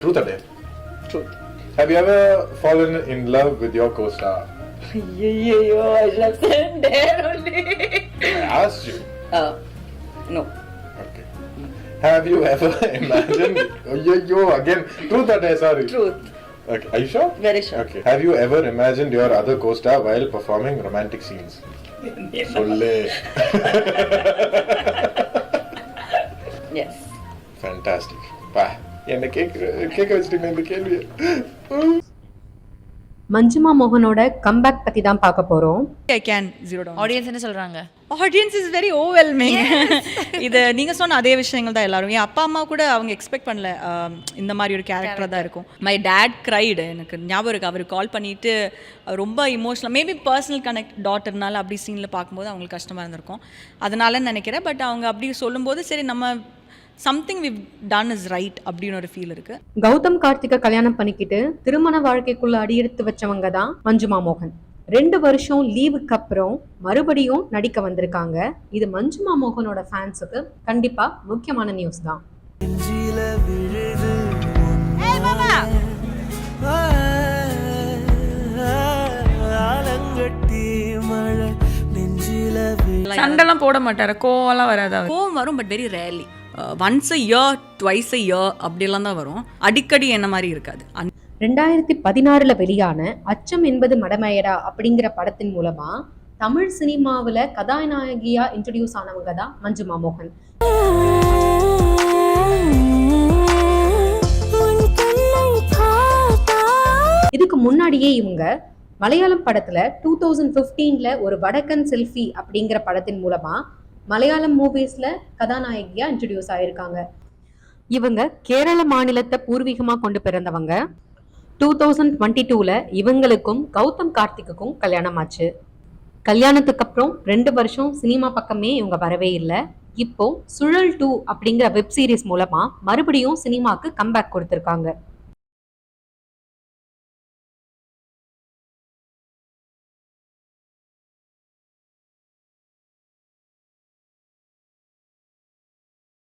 Truth or dare? Truth. Have you ever fallen in love with your co-star? I should have said dare only. I asked you. No. Okay. Have you ever imagined? Again. Truth or dare? Sorry. Truth. Okay. Are you sure? Very sure. Okay. Have you ever imagined your other co-star while performing romantic scenes? Solle. Yes. Fantastic. Bye. என்ன கேட்க வச்சிட்டீங்க இந்த கேள்வியை. Manjima மோகனோட comeback பத்தி தான் பார்க்க போறோம். I can zero down. Audience என்ன சொல்றாங்க? Audience is very overwhelming. இது நீங்க சொன்ன அதே விஷயங்கள் தான் எல்லாரும். என் அப்பா அம்மா கூட அவங்க எக்ஸ்பெக்ட் பண்ணல இந்த மாதிரி ஒரு கேரக்டர் தான் இருக்கும். மை டேட் கிரைடு, எனக்கு ஞாபகம் இருக்கு. அவர் கால் பண்ணிட்டு ரொம்ப இமோஷனல், மேபி பர்சனல் கனெக்ட் டாட்டர்னால அப்படி சீனில் பார்க்கும்போது அவங்களுக்கு கஷ்டமாக இருந்திருக்கும். அதனால நினைக்கிறேன். பட் அவங்க அப்படி சொல்லும்போது சரி நம்ம something we've done is right அப்படின்னு ஒரு ஃபீல் இருக்கு. கௌதம் கார்த்திகை கல்யாணம் பண்ணிக்கிட்டு திருமண வாழ்க்கைக்குள்ள அடியெடுத்து வச்சவங்க தான் மஞ்சுமா மோகன். 2 வருஷம் லீவுக்கு அப்புறம் மறுபடியும் நடிக்க வந்திருக்காங்க. இது மஞ்சுமா மோகனோட ஃபேன்ஸுக்கு கண்டிப்பா முக்கியமான நியூஸ் தான். சண்டெல்லாம் போட மாட்டாரு, கோவம்லாம் வராது. கோவம் வரும் but very rarely. Once a year, twice a year அப்படியெல்லாம் தான் வரும். அடிக்கடி என்ன மாதிரி இருக்காது. 2016 வெளியான அச்சம் என்பது மடமையடா அப்படிங்கிற படத்தின் மூலமா தமிழ் சினிமாவில் கதாநாயகியா இன்ட்ரடியூஸ் ஆனவங்க தான் மஞ்சுமா மோகன். இதுக்கு முன்னாடியே இவங்க மலையாளம் படத்துல 2015 ஒரு வடக்கன் செல்ஃபி அப்படிங்கிற படத்தின் மூலமா மலையாளம் மூவிஸ்ல கதாநாயகியா இன்ட்ரடியூஸ் ஆயிருக்காங்க. இவங்க கேரள மாநிலத்தை பூர்வீகமா கொண்டு பிறந்தவங்க. 2022 இவங்களுக்கும் கௌதம் கார்த்திக்குக்கும் கல்யாணம் ஆச்சு. கல்யாணத்துக்கு அப்புறம் 2 வருஷம் சினிமா பக்கமே இவங்க வரவே இல்லை. இப்போ சுழல் 2 அப்படிங்கிற வெப் சீரிஸ் மூலமா மறுபடியும் சினிமாக்கு கம்பேக் கொடுத்திருக்காங்க.